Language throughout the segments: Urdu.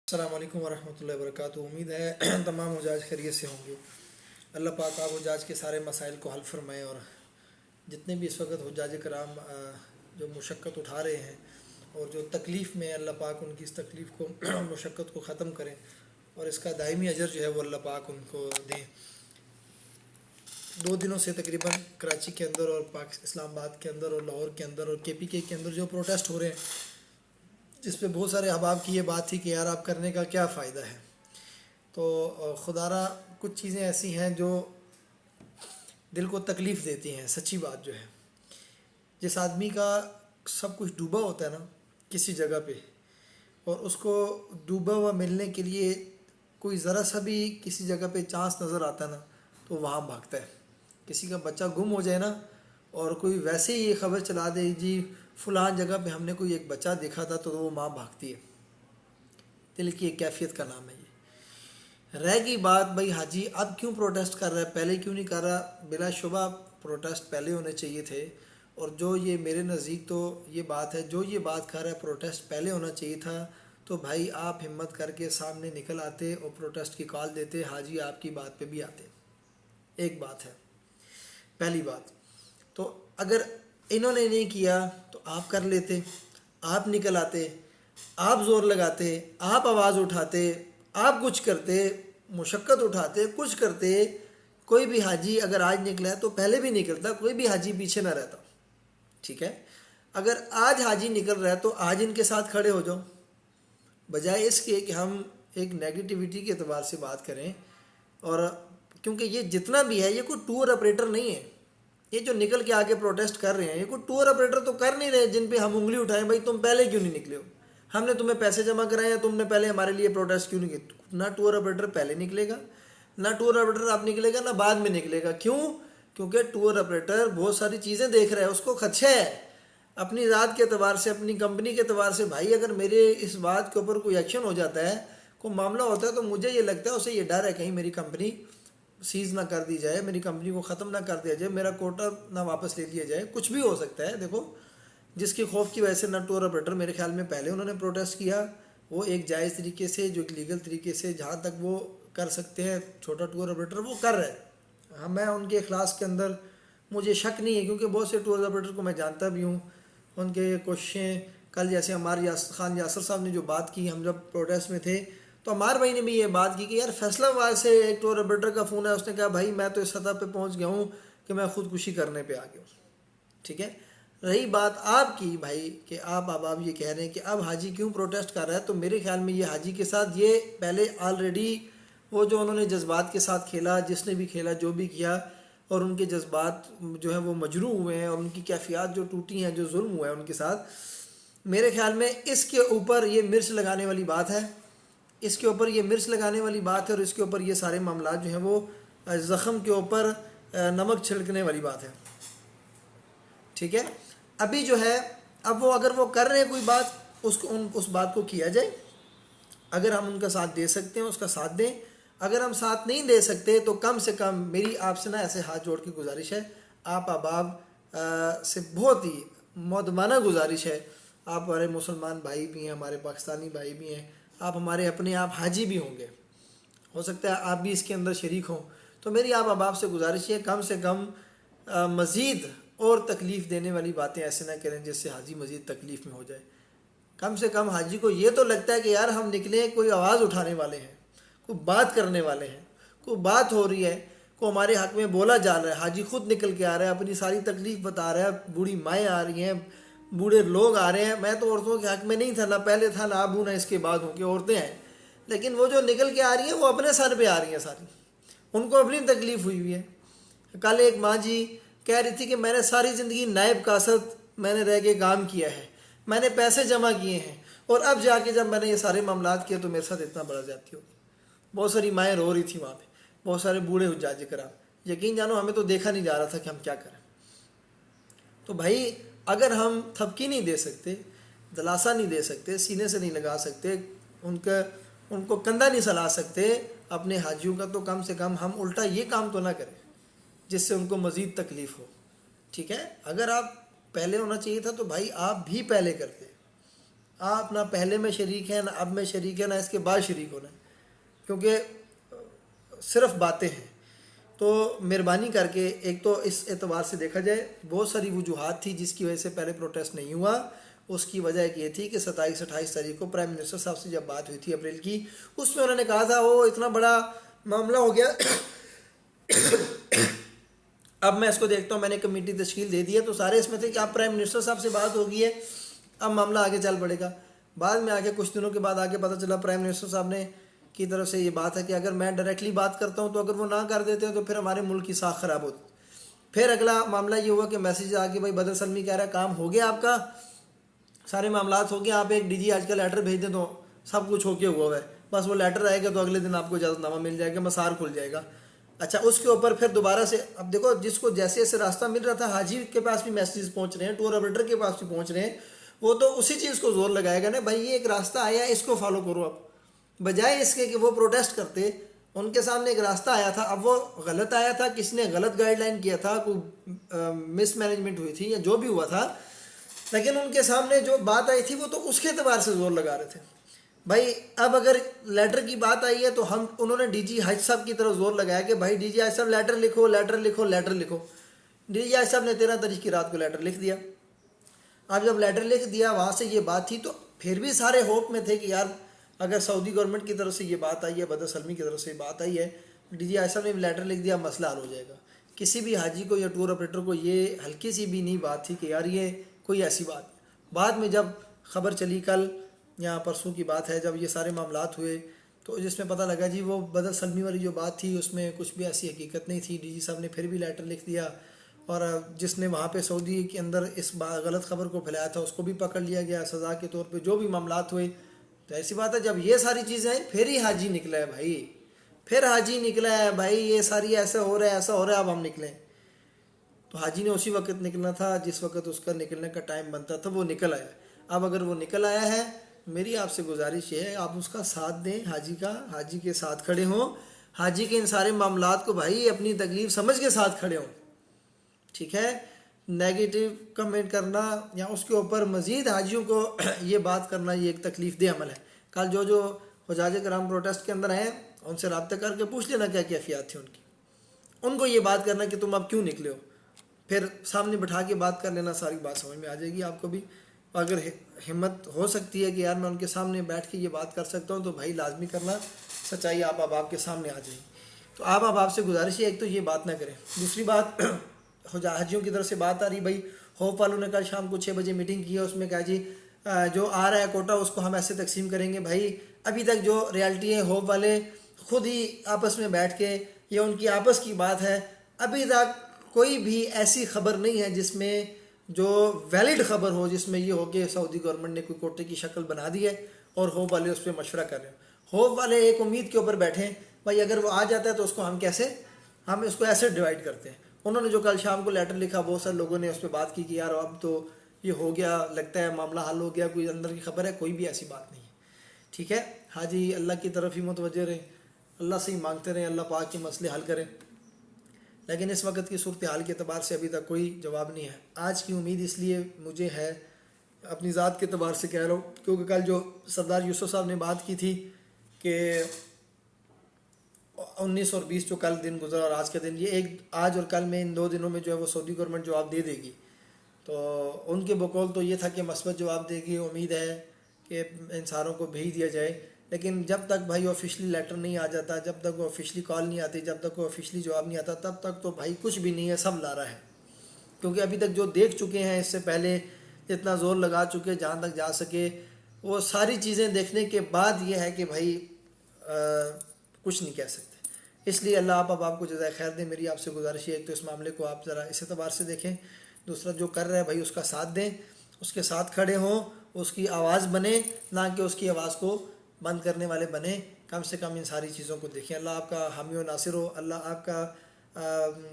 السلام علیکم ورحمۃ اللہ وبرکاتہ۔ امید ہے تمام حجاج خیریت سے ہوں گے۔ اللہ پاک آپ حجاج کے سارے مسائل کو حل فرمائے، اور جتنے بھی اس وقت حجاج کرام جو مشقت اٹھا رہے ہیں اور جو تکلیف میں، اللہ پاک ان کی اس تکلیف کو مشقت کو ختم کریں، اور اس کا دائمی اجر جو ہے وہ اللہ پاک ان کو دیں۔ 2 دنوں سے تقریباً کراچی کے اندر اور اسلام آباد کے اندر اور لاہور کے اندر اور KPK کے اندر جو پروٹیسٹ ہو رہے ہیں، جس پہ بہت سارے احباب کی یہ بات تھی کہ یار آپ کرنے کا کیا فائدہ ہے۔ تو خدا را کچھ چیزیں ایسی ہیں جو دل کو تکلیف دیتی ہیں۔ سچی بات جو ہے، جس آدمی کا سب کچھ ڈوبا ہوتا ہے نا کسی جگہ پہ، اور اس کو ڈوبا ہوا ملنے کے لیے کوئی ذرا سا بھی کسی جگہ پہ چانس نظر آتا ہے نا، تو وہاں بھاگتا ہے۔ کسی کا بچہ گم ہو جائے نا، اور کوئی ویسے ہی یہ خبر چلا دے جی فلاں جگہ پہ ہم نے کوئی ایک بچہ دیکھا تھا، تو وہ ماں بھاگتی ہے۔ دل کی ایک کیفیت کا نام ہے یہ۔ رہ گئی بات بھائی حاجی اب کیوں پروٹیسٹ کر رہا ہے، پہلے کیوں نہیں کر رہا؟ بلا شبہ پروٹیسٹ پہلے ہونے چاہیے تھے، اور جو یہ میرے نزدیک تو یہ بات ہے، جو یہ بات کر رہا ہے پروٹیسٹ پہلے ہونا چاہیے تھا، تو بھائی آپ ہمت کر کے سامنے نکل آتے اور پروٹیسٹ کی کال دیتے، حاجی آپ کی بات پہ بھی آتے۔ ایک بات ہے، پہلی بات تو اگر انہوں نے نہیں کیا تو آپ کر لیتے، آپ نکل آتے، آپ زور لگاتے، آپ آواز اٹھاتے، آپ کچھ کرتے، مشقت اٹھاتے، کچھ کرتے۔ کوئی بھی حاجی اگر آج نکلا ہے تو پہلے بھی نکلتا، کوئی بھی حاجی پیچھے نہ رہتا، ٹھیک ہے؟ اگر آج حاجی نکل رہا ہے تو آج ان کے ساتھ کھڑے ہو جاؤ، بجائے اس کے کہ ہم ایک نیگیٹیوٹی کے اعتبار سے بات کریں۔ اور کیونکہ یہ جتنا بھی ہے یہ کوئی ٹور آپریٹر نہیں ہے، یہ جو نکل کے آگے پروٹیسٹ کر رہے ہیں یہ کوئی ٹور آپریٹر تو کر نہیں رہے جن پہ ہم انگلی اٹھائیں بھائی تم پہلے کیوں نہیں نکلے ہو، ہم نے تمہیں پیسے جمع کرائے ہیں، تم نے پہلے ہمارے لیے پروٹیسٹ کیوں نہیں کیا؟ نہ ٹور آپریٹر پہلے نکلے گا، نہ ٹور آپریٹر اب نکلے گا، نہ بعد میں نکلے گا۔ کیوں؟ کیونکہ ٹور آپریٹر بہت ساری چیزیں دیکھ رہا ہے، اس کو خدشہ ہے اپنی ذات کے اعتبار سے، اپنی کمپنی کے اعتبار سے۔ بھائی اگر میرے اس بات کے اوپر کوئی ایکشن ہو جاتا ہے، کوئی معاملہ ہوتا ہے، تو مجھے یہ لگتا ہے اسے یہ ڈر ہے کہیں میری کمپنی سیز نہ کر دی جائے، میری کمپنی کو ختم نہ کر دیا جائے، میرا کوٹا نہ واپس لے لیا جائے، کچھ بھی ہو سکتا ہے۔ دیکھو جس کی خوف کی وجہ سے نہ ٹور آپریٹر، میرے خیال میں پہلے انہوں نے پروٹیسٹ کیا، وہ ایک جائز طریقے سے، جو ایک لیگل طریقے سے جہاں تک وہ کر سکتے ہیں، چھوٹا ٹور آپریٹر وہ کر رہے ہیں۔ ہاں میں ان کے اخلاص کے اندر مجھے شک نہیں ہے، کیونکہ بہت سے ٹور آپریٹر کو میں جانتا بھی ہوں، ان کے کوششیں۔ کل جیسے ہمارے خان یاسر صاحب نے جو بات کی، ہم جب پروٹیسٹ میں تھے تو عمار بھائی نے بھی یہ بات کی کہ یار فیصلہ آباد سے ایک ٹور آپریٹر کا فون ہے، اس نے کہا بھائی میں تو اس سطح پہ پہنچ گیا ہوں کہ میں خودکشی کرنے پہ آ گیا ہوں، ٹھیک ہے؟ رہی بات آپ کی بھائی کہ آپ یہ کہہ رہے ہیں کہ اب حاجی کیوں پروٹیسٹ کر رہا ہے، تو میرے خیال میں یہ حاجی کے ساتھ یہ پہلے آلریڈی وہ جو انہوں نے جذبات کے ساتھ کھیلا، جس نے بھی کھیلا، جو بھی کیا، اور ان کے جذبات جو ہیں وہ مجروح ہوئے ہیں، اور ان کی کیفیات جو ٹوٹی ہیں، جو ظلم ہوا ہے ان کے ساتھ، میرے خیال میں اس کے اوپر یہ مرچ لگانے والی بات ہے، اس کے اوپر یہ مرچ لگانے والی بات ہے، اور اس کے اوپر یہ سارے معاملات جو ہیں وہ زخم کے اوپر نمک چھڑکنے والی بات ہے، ٹھیک ہے؟ ابھی جو ہے اب وہ اگر وہ کر رہے ہیں کوئی بات، اس بات کو کیا جائے۔ اگر ہم ان کا ساتھ دے سکتے ہیں اس کا ساتھ دیں، اگر ہم ساتھ نہیں دے سکتے تو کم سے کم میری آپ سے ایسے ہاتھ جوڑ کے گزارش ہے، آپ احباب سے بہت ہی مؤدبانہ گزارش ہے، آپ ہمارے مسلمان بھائی بھی ہیں، ہمارے پاکستانی بھائی بھی ہیں، آپ ہمارے اپنے آپ حاجی بھی ہوں گے، ہو سکتا ہے آپ بھی اس کے اندر شریک ہوں، تو میری آپ احباب سے گزارش ہے کم سے کم مزید اور تکلیف دینے والی باتیں ایسے نہ کریں جس سے حاجی مزید تکلیف میں ہو جائے۔ کم سے کم حاجی کو یہ تو لگتا ہے کہ یار ہم نکلے، کوئی آواز اٹھانے والے ہیں، کوئی بات کرنے والے ہیں، کوئی بات ہو رہی ہے، کوئی ہمارے حق میں بولا جا رہا ہے، حاجی خود نکل کے آ رہا ہے، اپنی ساری تکلیف بتا رہا ہے، بوڑھی مائیں آ رہی ہیں، بوڑھے لوگ آ رہے ہیں۔ میں تو عورتوں کے حق میں نہیں تھا، نہ پہلے تھا، نہ اب ہوں، نہ اس کے بعد ہوں کہ عورتیں ہیں، لیکن وہ جو نکل کے آ رہی ہیں وہ اپنے سر پہ آ رہی ہیں، ساری ان کو اپنی تکلیف ہوئی ہے۔ کل ایک ماں جی کہہ رہی تھی کہ میں نے ساری زندگی نائب کاسد میں نے رہ کے کام کیا ہے، میں نے پیسے جمع کیے ہیں، اور اب جا کے جب میں نے یہ سارے معاملات کیے تو میرے ساتھ اتنا بڑا زیادتی ہوگی۔ بہت ساری مائیں رو رہی تھیں وہاں پہ، بہت سارے بوڑھے حجاج کرام، یقین جانو ہمیں تو دیکھا نہیں جا رہا تھا کہ ہم کیا کریں۔ تو بھائی اگر ہم تھپکی نہیں دے سکتے، دلاسا نہیں دے سکتے، سینے سے نہیں لگا سکتے، ان کو کندھا نہیں سلا سکتے اپنے حاجیوں کا، تو کم سے کم ہم الٹا یہ کام تو نہ کریں جس سے ان کو مزید تکلیف ہو، ٹھیک ہے؟ اگر آپ پہلے ہونا چاہیے تھا تو بھائی آپ بھی پہلے کرتے، آپ نہ پہلے میں شریک ہیں، نہ اب میں شریک ہیں، نہ اس کے بعد شریک ہونا ہے، کیونکہ صرف باتیں ہیں۔ تو مہربانی کر کے ایک تو اس اعتبار سے دیکھا جائے، بہت ساری وجوہات تھی جس کی وجہ سے پہلے پروٹیسٹ نہیں ہوا۔ اس کی وجہ ایک یہ تھی کہ 27-28 تاریخ کو پرائم منسٹر صاحب سے جب بات ہوئی تھی اپریل کی، اس میں انہوں نے کہا تھا وہ اتنا بڑا معاملہ ہو گیا، اب میں اس کو دیکھتا ہوں، میں نے کمیٹی تشکیل دے دی ہے، تو سارے اس میں تھے کہ اب پرائم منسٹر صاحب سے بات ہو گئی ہے، اب معاملہ آگے چل پڑے گا۔ بعد میں آگے کچھ دنوں کے بعد آگے پتہ چلا پرائم منسٹر صاحب نے کی طرف سے یہ بات ہے کہ اگر میں ڈائریکٹلی بات کرتا ہوں تو اگر وہ نہ کر دیتے ہیں تو پھر ہمارے ملک کی ساکھ خراب ہوتی۔ پھر اگلا معاملہ یہ ہوا کہ میسیج آ کے بھائی بدر سلمی کہہ رہا ہے کام ہو گیا آپ کا، سارے معاملات ہو گئے، آپ ایک ڈی جی آج کا لیٹر بھیج دیں تو سب کچھ ہو کے ہوا ہے، بس وہ لیٹر آئے گا تو اگلے دن آپ کو اجازت نامہ مل جائے گا، مسار کھل جائے گا۔ اچھا، اس کے اوپر پھر دوبارہ سے اب دیکھو، جس کو جیسے جیسے راستہ مل رہا تھا، حاجی کے پاس بھی میسیجز پہنچ رہے ہیں، ٹور آپریٹر کے پاس بھی پہنچ رہے ہیں، وہ تو اسی چیز کو زور لگائے گا نا، بھائی یہ ایک راستہ آیا ہے، اس کو فالو کرو۔ اب بجائے اس کے کہ وہ پروٹیسٹ کرتے، ان کے سامنے ایک راستہ آیا تھا، اب وہ غلط آیا تھا، کسی نے غلط گائیڈ لائن کیا تھا، کوئی مس مینجمنٹ ہوئی تھی یا جو بھی ہوا تھا، لیکن ان کے سامنے جو بات آئی تھی وہ تو اس کے اعتبار سے زور لگا رہے تھے۔ بھائی اب اگر لیٹر کی بات آئی ہے تو انہوں نے ڈی جی حج صاحب کی طرف زور لگایا کہ بھائی ڈی جی حج صاحب لیٹر لکھو، لیٹر لکھو، لیٹر لکھو۔ ڈی جی حج صاحب نے 13 تاریخ کی رات کو لیٹر لکھ دیا۔ اب جب لیٹر لکھ دیا، وہاں سے یہ بات تھی، تو پھر بھی سارے ہوپ میں تھے کہ یار اگر سعودی گورنمنٹ کی طرف سے یہ بات آئی ہے، بدر سلمی کی طرف سے یہ بات آئی ہے، ڈی جی حج صاحب نے لیٹر لکھ دیا، مسئلہ حل ہو جائے گا۔ کسی بھی حاجی کو یا ٹور آپریٹر کو یہ ہلکی سی بھی نہیں بات تھی کہ یار یہ کوئی ایسی بات۔ بعد میں جب خبر چلی، کل یا پرسوں کی بات ہے، جب یہ سارے معاملات ہوئے تو جس میں پتہ لگا جی وہ بدر سلمی والی جو بات تھی اس میں کچھ بھی ایسی حقیقت نہیں تھی۔ ڈی جی صاحب نے پھر بھی لیٹر لکھ دیا، اور جس نے وہاں پہ سعودی کے اندر اس غلط خبر کو پھیلایا تھا اس کو بھی پکڑ لیا گیا سزا کے طور پہ۔ جو بھی معاملات ہوئے، تو ایسی بات ہے جب یہ ساری چیزیں آئیں پھر ہی حاجی نکلا ہے بھائی، پھر حاجی نکلا ہے بھائی، یہ ساری ایسا ہو رہا ہے، ایسا ہو رہا ہے، اب ہم نکلیں۔ تو حاجی نے اسی وقت نکلنا تھا جس وقت اس کا نکلنے کا ٹائم بنتا تھا، وہ نکل آیا۔ اب اگر وہ نکل آیا ہے، میری آپ سے گزارش یہ ہے آپ اس کا ساتھ دیں، حاجی کے ساتھ کھڑے ہوں، حاجی کے ان سارے معاملات کو بھائی اپنی تکلیف سمجھ کے ساتھ کھڑے ہوں، ٹھیک ہے؟ نیگیٹو کمنٹ کرنا یا اس کے اوپر مزید حاجیوں کو یہ بات کرنا، یہ ایک تکلیف دہ عمل ہے۔ کل جو حجاج کرام پروٹیسٹ کے اندر ہیں ان سے رابطہ کر کے پوچھ لینا کیا کیفیات تھی ان کی، ان کو یہ بات کرنا کہ تم اب کیوں نکلے ہو، پھر سامنے بٹھا کے بات کر لینا، ساری بات سمجھ میں آ جائے گی آپ کو بھی۔ اگر ہمت ہو سکتی ہے کہ یار میں ان کے سامنے بیٹھ کے یہ بات کر سکتا ہوں تو بھائی لازمی کرنا، سچائی آپ کے سامنے آ جائے گی۔ تو آپ سے گزارش ہے ایک تو یہ بات نہ کریں۔ دوسری بات، حاجیوں کی طرف سے بات آ رہی، بھائی ہوپ والوں نے کل شام کو 6 بجے میٹنگ کی ہے، اس میں کہا جی جو آ رہا ہے کوٹا اس کو ہم ایسے تقسیم کریں گے۔ بھائی ابھی تک جو ریالٹی ہے، ہوپ والے خود ہی آپس میں بیٹھ کے، یہ ان کی آپس کی بات ہے، ابھی تک کوئی بھی ایسی خبر نہیں ہے جس میں جو ویلڈ خبر ہو، جس میں یہ ہو کہ سعودی گورنمنٹ نے کوئی کوٹے کی شکل بنا دی ہے اور ہوپ والے اس پہ مشورہ کر رہے ہیں۔ ہوپ والے ایک امید کے اوپر بیٹھے ہیں، بھائی اگر وہ آ جاتا ہے تو اس کو ہم اس کو ایسے ڈیوائڈ کرتے ہیں۔ انہوں نے جو کل شام کو لیٹر لکھا، بہت سارے لوگوں نے اس پہ بات کی کہ یار اب تو یہ ہو گیا، لگتا ہے معاملہ حل ہو گیا، کوئی اندر کی خبر ہے، کوئی بھی ایسی بات نہیں ہے، ٹھیک ہے؟ حاجی اللہ کی طرف ہی متوجہ رہیں، اللہ سے ہی مانگتے رہیں، اللہ پاک کے مسئلے حل کریں، لیکن اس وقت کی صورتحال کے اعتبار سے ابھی تک کوئی جواب نہیں ہے۔ آج کی امید اس لیے مجھے ہے، اپنی ذات کے اعتبار سے کہہ رہا ہوں، کیونکہ کل جو سردار یوسف صاحب نے بات کی تھی کہ 19 اور 20 جو کل دن گزرا اور آج کا دن، یہ آج اور کل میں ان 2 دنوں میں جو ہے وہ سعودی گورنمنٹ جواب دے دے گی، تو ان کے بقول تو یہ تھا کہ مثبت جواب دے گی، امید ہے کہ ان ساروں کو بھیج دیا جائے، لیکن جب تک بھائی آفیشلی لیٹر نہیں آ جاتا، جب تک وہ آفیشلی کال نہیں آتی، جب تک وہ آفیشلی جواب نہیں آتا، تب تک تو بھائی کچھ بھی نہیں ہے، سب لارا ہے۔ کیونکہ ابھی تک جو دیکھ چکے ہیں، اس سے پہلے اتنا زور لگا چکے جہاں تک جا سکے، وہ ساری چیزیں دیکھنے کے بعد یہ ہے کہ بھائی کچھ نہیں کہہ سکتے۔ اس لیے اللہ آپ کو جزائے خیر دے۔ میری آپ سے گزارش ہے، ایک تو اس معاملے کو آپ ذرا اس اعتبار سے دیکھیں، دوسرا جو کر رہا ہے بھائی اس کا ساتھ دیں، اس کے ساتھ کھڑے ہوں، اس کی آواز بنیں، نہ کہ اس کی آواز کو بند کرنے والے بنیں۔ کم سے کم ان ساری چیزوں کو دیکھیں۔ اللہ آپ کا حامی و ناصر ہو، اللہ آپ کا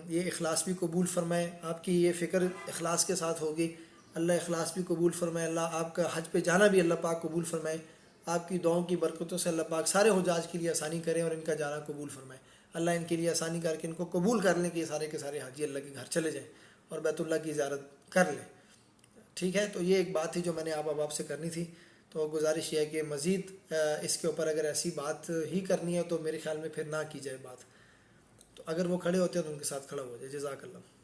یہ اخلاص بھی قبول فرمائے، آپ کی یہ فکر اخلاص کے ساتھ ہوگی، اللہ اخلاص بھی قبول فرمائے، اللہ آپ کا حج پہ جانا بھی اللہ پاک قبول فرمائے، آپ کی دعاؤں کی برکتوں سے اللہ پاک سارے حجاج کے لیے آسانی کریں اور ان کا جانا قبول فرمائے۔ اللہ ان کے لیے آسانی کر کے ان کو قبول کر لیں کہ یہ سارے کے سارے حاجی اللہ کے گھر چلے جائیں اور بیت اللہ کی زیارت کر لیں، ٹھیک ہے؟ تو یہ ایک بات تھی جو میں نے آپ سے کرنی تھی۔ تو گزارش یہ ہے کہ مزید اس کے اوپر اگر ایسی بات ہی کرنی ہے تو میرے خیال میں پھر نہ کی جائے بات، تو اگر وہ کھڑے ہوتے ہیں تو ان کے ساتھ کھڑا ہو جائے۔ جزاک اللہ۔